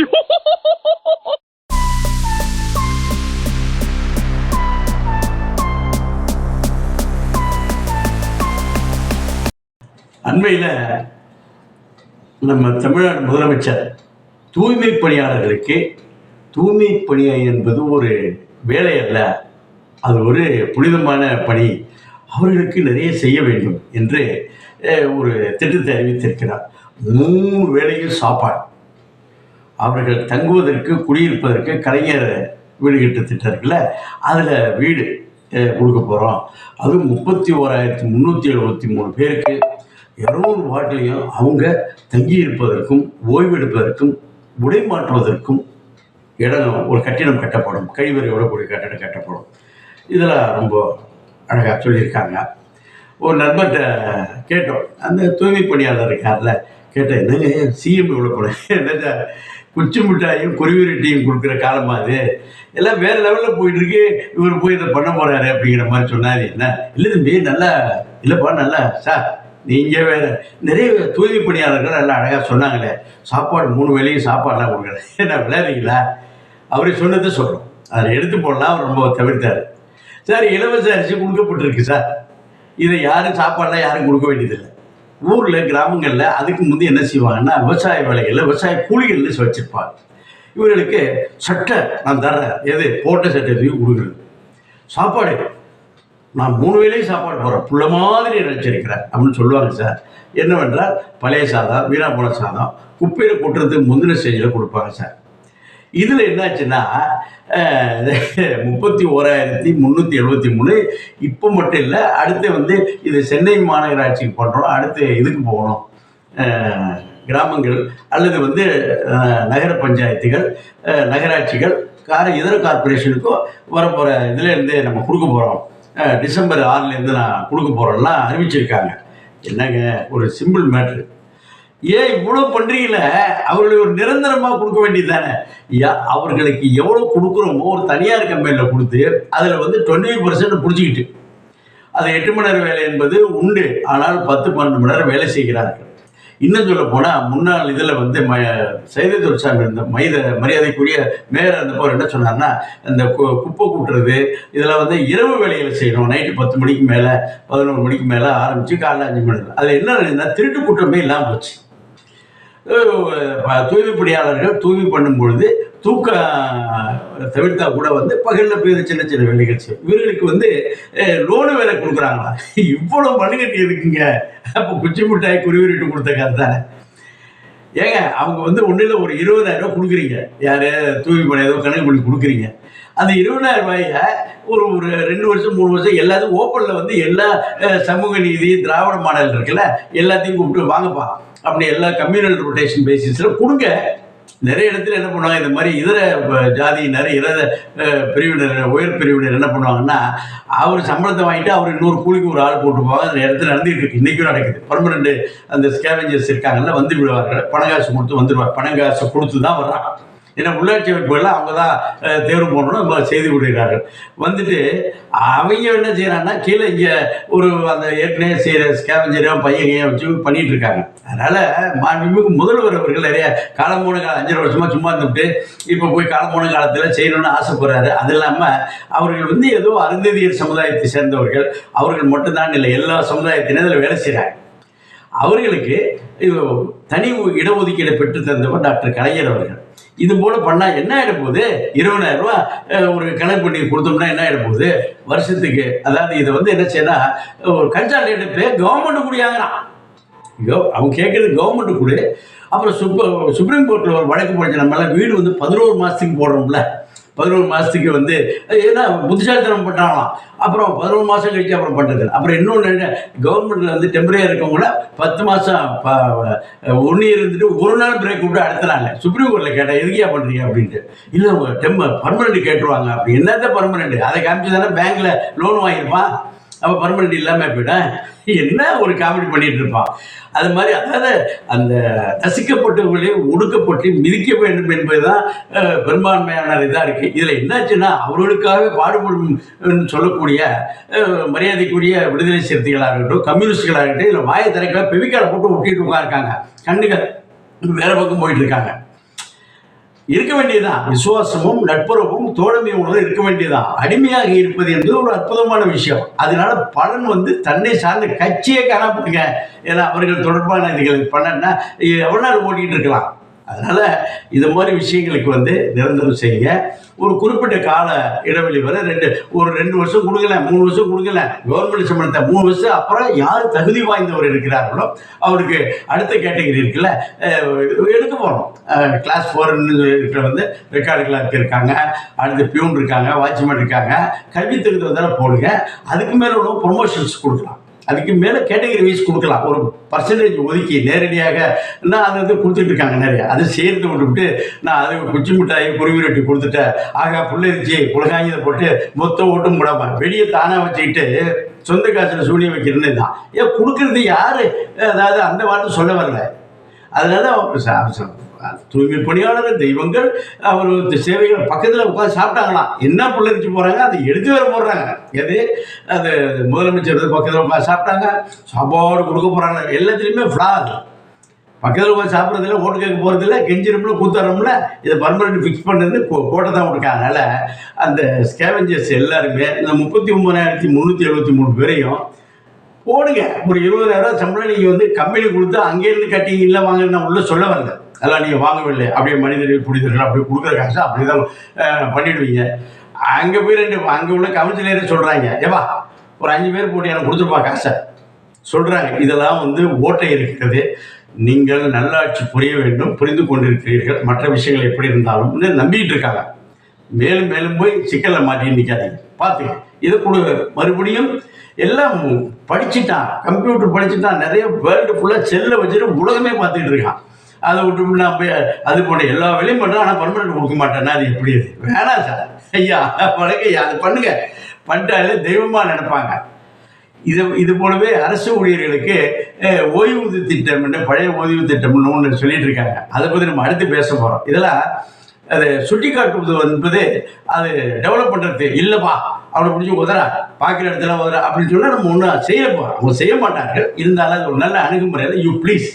அண்மையில் நம்ம தமிழ்நாடு முதலமைச்சர் தூய்மை பணியாளர்களுக்கு தூய்மை பணி என்பது ஒரு வேலை அல்ல, அது ஒரு புனிதமான பணி, அவர்களுக்கு நிறைய செய்ய வேண்டும் என்று ஒரு திட்டத்தை அறிவித்திருக்கிறார். 3 வேளையும் சாப்பாடு, அவர்கள் தங்குவதற்கு குடியிருப்பதற்கு கலைஞர் வீடு கட்டு திட்டம் இருக்குல்ல, அதில் வீடு கொடுக்க போகிறோம். அதுவும் 31,373 பேருக்கு 200 வாட்டிலையும் அவங்க தங்கியிருப்பதற்கும் ஓய்வெடுப்பதற்கும் உடை மாற்றுவதற்கும் இடம் ஒரு கட்டிடம் கட்டப்படும், கழிவறையோட கூடிய கட்டிடம் கட்டப்படும். இதெல்லாம் ரொம்ப அழகாக சொல்லியிருக்காங்க. ஒரு நண்பர்கிட்ட கேட்டோம், அந்த தூய்மை பணியாளர் இருக்கார்ல, கேட்டேன், என்னங்க சிஎம் இவ்வளோ போல என்ன குச்சி மிட்டாயும் குருவிரட்டியும் கொடுக்குற காலமாக அது, எல்லாம் வேறு லெவலில் போயிட்டுருக்கு, இவர் போய் இதை பண்ண போகிறாரு அப்படிங்கிற மாதிரி சொன்னார். என்ன இல்லை தம்பி, நல்லா இல்லைப்பா, நல்லா சார், நீங்கள் வேறு நிறைய தூய்மை பணியாளர்கள் நல்லா அழகாக சொன்னாங்களே, சாப்பாடு 3 வேளையும் சாப்பாடெலாம் கொடுக்குறேன், என்ன விளையாடுறீங்களா? அவரே சொன்னதை சொல்கிறோம், அதை எடுத்து போடலாம். அவர் ரொம்ப தவிர்த்தார். சார், இலவச அரிசி கொடுக்கப்பட்டிருக்கு சார், இதை யாரும் சாப்பாடெலாம் யாரும் கொடுக்க வேண்டியதில்லை. ஊரில் கிராமங்களில் அதுக்கு முந்தைய என்ன செய்வாங்கன்னா, விவசாய வேலைகளில் விவசாய கூலிகள்னு வச்சுருப்பாங்க. இவர்களுக்கு சட்டை நான் தர்றேன், எது போட்ட சட்டையத்தையும் கொடுக்குறது. சாப்பாடு நான் 3 வேளையும் சாப்பாடு போடுறேன், புள்ள மாதிரி நினச்சிருக்கிறேன் அப்படின்னு சொல்லுவாங்க சார். என்னவென்றால் பழைய சாதம், வீணா போன சாதம் குப்பையில் கொட்டுறதுக்கு முந்தின ஸ்டேஜில் கொடுப்பாங்க சார். இதில் என்னாச்சுன்னா 31,373 இப்போ மட்டும் இல்லை, அடுத்து இது சென்னை மாநகராட்சிக்கு பண்ணுறோம், அடுத்து இதுக்கு போகணும், கிராமங்கள் அல்லது நகர பஞ்சாயத்துகள், நகராட்சிகள், இதர கார்பரேஷனுக்கும் வரப்போகிற இதுலேருந்து நம்ம கொடுக்க போகிறோம். டிசம்பர் 6லேருந்து நான் கொடுக்க போகிறோம்லாம் அறிவிச்சிருக்காங்க. என்னங்க ஒரு சிம்பிள் மேட்ரு, ஏன் இவ்வளோ பண்ணுறீங்கள? அவர்களை ஒரு நிரந்தரமாக கொடுக்க வேண்டியது தானே. அவர்களுக்கு எவ்வளோ கொடுக்குறோமோ ஒரு தனியார் கம்பெனியில் கொடுத்து அதில் 20% பிடிச்சிக்கிட்டு, அது 8 மணி நேரம் வேலை என்பது உண்டு, ஆனால் 10-12 மணி நேரம் வேலை செய்கிறார்கள். இன்னும் சொல்ல போனால் முன்னாள் இதில் சைதை துரைசாமி இருந்த மரியாதைக்குரிய மேயர் இருந்தப்போ என்ன சொன்னார்னா, இந்த குப்பை கூட்டுறது இதெல்லாம் இரவு வேலையில் செய்யணும், நைட்டு 10 மணிக்கு மேலே 11 மணிக்கு மேலே ஆரம்பித்து காலைல 5 மணி நேரம். அதில் என்ன திருட்டு கூட்டமே இல்லாமல் போச்சு. தூய்மை பணியாளர்கள் தூய்மை பண்ணும்பொழுது தூக்கம் தவிர்த்தா கூட பகலில் போய் சின்ன சின்ன வேலைகள் செய்யும். இவர்களுக்கு லோனு வேலை கொடுக்குறாங்களா? இவ்வளோ மண்ணுக்கட்டி இருக்குங்க. அப்போ குச்சி மிட்டாய் குருவிட்டு கொடுத்த கதை தானே. ஏங்க அவங்க ஒன்றும் இல்லை, ஒரு 20,000 ரூபா கொடுக்குறீங்க, யார் தூய்மை பணி ஏதோ கணக்கு பண்ணி கொடுக்குறீங்க. அந்த 20,000 ரூபாயை ஒரு 2 வருஷம் 3 வருஷம் எல்லாத்தையும் ஓப்பனில் எல்லா சமூக நீதி திராவிட மாடல் இருக்குல்ல, எல்லாத்தையும் கூப்பிட்டு வாங்கப்பா அப்படி எல்லா கம்யூனல் ரொட்டேஷன் பேசிஸில் கொடுங்க. நிறைய இடத்துல என்ன பண்ணுவாங்க, இந்த மாதிரி இதர ஜாதியினர் இதர பிரிவினர் உயர் பிரிவினர் என்ன பண்ணுவாங்கன்னா, அவர் சம்பளத்தை வாங்கிட்டு அவர் இன்னொரு கூலிக்கு ஒரு ஆள் போட்டு போவாங்க. அந்த இடத்துல நடந்துகிட்டு இருக்கு, இன்றைக்கும் நடக்குது. பர்மனெண்ட் அந்த ஸ்கேவெஞ்சர்ஸ் இருக்காங்கல்ல, விடுவார்கள், பணங்காசு கொடுத்து வந்துடுவார், பணங்காசு கொடுத்து தான் வர்றான். ஏன்னா உள்ளாட்சி அமைப்புகள்லாம் அவங்க தான் தேர்வு பண்ணணும் செய்து விடுகிறார்கள். அவங்க என்ன செய்யறாங்கன்னா, கீழே இங்கே அந்த ஏற்கனவே செய்கிற ஸ்கேவெஞ்சரையும் பையனையும் வச்சு பண்ணிட்டு இருக்காங்க. அதனால மாண்புமிகு முதல்வர் அவர்கள் நிறைய காலம்போன 5 வருஷமா சும்மா இருந்துட்டு இப்போ போய் காலம்போன காலத்தில் செய்யணும்னு ஆசைப்படுறாரு. அது இல்லாமல் அவர்கள் ஏதோ அருந்ததியர் சமுதாயத்தை சேர்ந்தவர்கள், அவர்கள் மட்டும்தான் இல்லை, எல்லா சமுதாயத்தினரும் அதில் வேலை செய்கிறாங்க. அவர்களுக்கு தனி இடஒதுக்கீடு பெற்று தந்தவர் டாக்டர் கலைஞர் அவர்கள். இது போல பண்ணால் என்ன ஆகிட போகுது? 20,000 ரூபா ஒரு கணக்கு பண்ணி கொடுத்தோம்னா என்ன ஆகிட போகுது வருஷத்துக்கு? அதாவது இதை என்ன செய்யலாம், ஒரு கன்சல்டேட் கவர்மெண்ட் கூடியாங்கிறான். அவங்க கேட்குறது கவர்மெண்ட் கூட. அப்புறம் சுப்ரீம் கோர்ட்டில் ஒரு வழக்கு போடுச்சு, நம்மளாம் வீடு 11 மாதத்துக்கு போடுறோம்ல, 11 மாதத்துக்கு ஏன்னா புத்திசாலித்தனம் பண்ணுறாங்களாம். அப்புறம் 11 மாதம் கழிச்சு அப்புறம் பண்ணுறது. அப்புறம் இன்னொன்று, கவர்மெண்ட்டில் டெம்பரரியாக இருக்கவங்கள 10 மாதம் 1 இயர் இருந்துட்டு ஒரு நாள் பிரேக் விட்டு அடுத்துறாங்க. சுப்ரீம் கோர்ட்டில் கேட்டால் எதுக்கியா பண்ணுறீங்க அப்படின்ட்டு. இல்லை அவங்க பர்மனெண்ட் கேட்டுருவாங்க. அப்படி என்னதான் பர்மனெண்ட்? அதை காமிச்சு தானே பேங்க்கில் லோன் வாங்கியிருப்பான். அப்போ பர்மனெண்ட் இல்லாமல் போயிட்டேன். என்ன ஒரு காமெடி பண்ணிட்டு இருப்பான். அது மாதிரி, அதாவது அந்த நசுக்கப்பட்டவர்களையும் ஒடுக்கப்பட்டு மிதிக்க வேண்டும் என்பதுதான் பெரும்பான்மையான இதாக இருக்குது. இதில் என்னாச்சுன்னா, அவர்களுக்காக பாடுபடும் சொல்லக்கூடிய மரியாதைக்குரிய விடுதலை சிறுத்தைகளாகட்டும், கம்யூனிஸ்டுகளாகட்டும், இதில் வாயை திறக்க பெவிக்கால போட்டு ஒட்டிட்டு உட்காருக்காங்க, கண்ணுகள் வேற பக்கம் போயிட்டு இருக்காங்க. இருக்க வேண்டியதுதான். விசுவாசமும் நட்புறவும் தோழமை உணர்வும் இருக்க வேண்டியதுதான். அடிமையாக இருப்பது என்பது ஒரு அற்புதமான விஷயம். அதனால பலன் வந்து தன்னை சார்ந்த கட்சியே காணப்படுங்க. ஏன்னா அவர்கள் தொடர்பான இதுகள் பண்ணா எவ்வளோ நாள் ஓட்டிகிட்டு இருக்கலாம். அதனால இது மாதிரி விஷயங்களுக்கு வந்து நிரந்தரம் செய்யுங்க. ஒரு குறிப்பிட்ட கால இடைவெளி வரை ஒரு 2 வருஷம் கொடுக்கல, 3 வருஷம் கொடுக்கல, கவர்மெண்ட் சம்பளத்தை 3 வருஷம் அப்புறம் யார் தகுதி வாய்ந்தவர் இருக்கிறார்களோ அவருக்கு அடுத்த கேட்டகரி இருக்குல்ல எடுக்க போகிறோம். கிளாஸ் 4 இருக்கிற வந்து ரெக்கார்டு கிளார்க் இருக்காங்க, அடுத்து பியூன் இருக்காங்க, வாட்ச்மேன் இருக்காங்க. கல்வி தகுதி வந்தாலும் போடுங்க. அதுக்கு மேலே உள்ள ப்ரொமோஷன்ஸ் கொடுக்கலாம். அதுக்கு மேலே கேட்டகரி வைஸ் கொடுக்கலாம். ஒரு பர்சன்டேஜ் ஒதுக்கி நேரடியாக நான் அதை கொடுத்துட்டு இருக்காங்க நிறைய. அதை சேர்த்து விட்டுவிட்டு நான் அது குச்சி மிட்டாய் குருவி ரொட்டி கொடுத்துட்டேன், ஆகா புள்ளரிச்சி புலகாயத்தை போட்டு மொத்த ஓட்டும் போடாமல் வெளியே தானாக வச்சுக்கிட்டு சொந்த காசில் சூனியம் வைக்கிறதுன்னு தான். ஏன் கொடுக்கறது யாரு? அதாவது அந்த வார்த்தை சொல்ல வரல. அதனால தூய்மை பணியாளர் தெய்வங்கள் அவர் சேவைகள் பக்கத்தில் உட்காந்து சாப்பிட்டாங்களாம். என்ன புள்ளரிச்சு போகிறாங்க, அதை எடுத்து வேற போடுறாங்க. எது அது முதலமைச்சர் பக்கத்தில் உட்காந்து சாப்பிட்டாங்க, சாப்பாடு கொடுக்க போகிறாங்க. எல்லாத்துலேயுமே ஃப்ளாக். பக்கத்தில் உட்காந்து சாப்பிட்றதில்ல, ஓட்டு கேட்க போகிறதில்ல, கெஞ்சிரம்ல கூத்தாரம்ல இதை பர்மனெண்ட் ஃபிக்ஸ் பண்ணுறது கோட்டை தான் கொடுக்காங்க. அதனால் அந்த ஸ்கேவெஞ்சர்ஸ் எல்லாருமே இந்த 39,373 பேரையும் போடுங்க. ஒரு 20,000 சம்பளம் நீங்கள் வந்து கம்பெனி கொடுத்து அங்கேருந்து கட்டிங்க இல்லை வாங்க, நான் உள்ள சொல்ல வரல. அதெல்லாம் நீங்கள் வாங்கவில்லை. அப்படியே மனிதர்கள் புரிதர்கள் அப்படி கொடுக்குற காசு அப்படி தான் பண்ணிடுவீங்க. அங்கே போய் அங்கே உள்ள கவுன்சிலரே சொல்கிறாங்க, ஏவா ஒரு 5 பேர் போட்டு எனக்கு கொடுத்துருப்பா காசை சொல்கிறாங்க. இதெல்லாம் வந்து ஓட்டை இருக்கிறது. நீங்கள் நல்லாட்சி புரிய வேண்டும், புரிந்து கொண்டிருக்கிறீர்கள். மற்ற விஷயங்கள் எப்படி இருந்தாலும் நம்பிக்கிட்டு இருக்காங்க. மேலும் மேலும் போய் சிக்கலில் மாட்டி நிற்காதீங்க. பார்த்துங்க இதை மறுபடியும் எல்லாம் படிச்சுட்டான், கம்ப்யூட்டர் படிச்சுட்டான், நிறைய வேர்ல்டு ஃபுல்லாக செல்லை வச்சுட்டு உலகமே பார்த்துக்கிட்டு இருக்கான். அதை விட்டு நான் போய் அது போன எல்லா வேலையும் பண்ணுறேன், ஆனால் பர்மனெண்ட் கொடுக்க மாட்டேன்னா அது எப்படி? அது வேணாம் சார், ஐயா வழக்கையா அது பண்ணுங்க. பண்ணிட்டாலே தெய்வமாக நினைப்பாங்க. இது போலவே அரசு ஊழியர்களுக்கு ஓய்வூதிய திட்டம், பழைய ஓய்வு திட்டம்னு ஒன்று சொல்லிட்டு இருக்காங்க. அதை பற்றி நம்ம அடுத்து பேச போகிறோம். இதெல்லாம் அதை சுட்டி காட்டுவது என்பது அது டெவலப் பண்ணுறது இல்லைப்பா, அவனை பிடிச்சி உதறா பார்க்குற இடத்துல உதறா அப்படின்னு சொன்னால் நம்ம ஒன்றும் செய்ய போகிறோம். அவங்க செய்ய மாட்டார்கள். இருந்தாலும் அது ஒரு நல்ல அணுகுமுறையில் யூ ப்ளீஸ்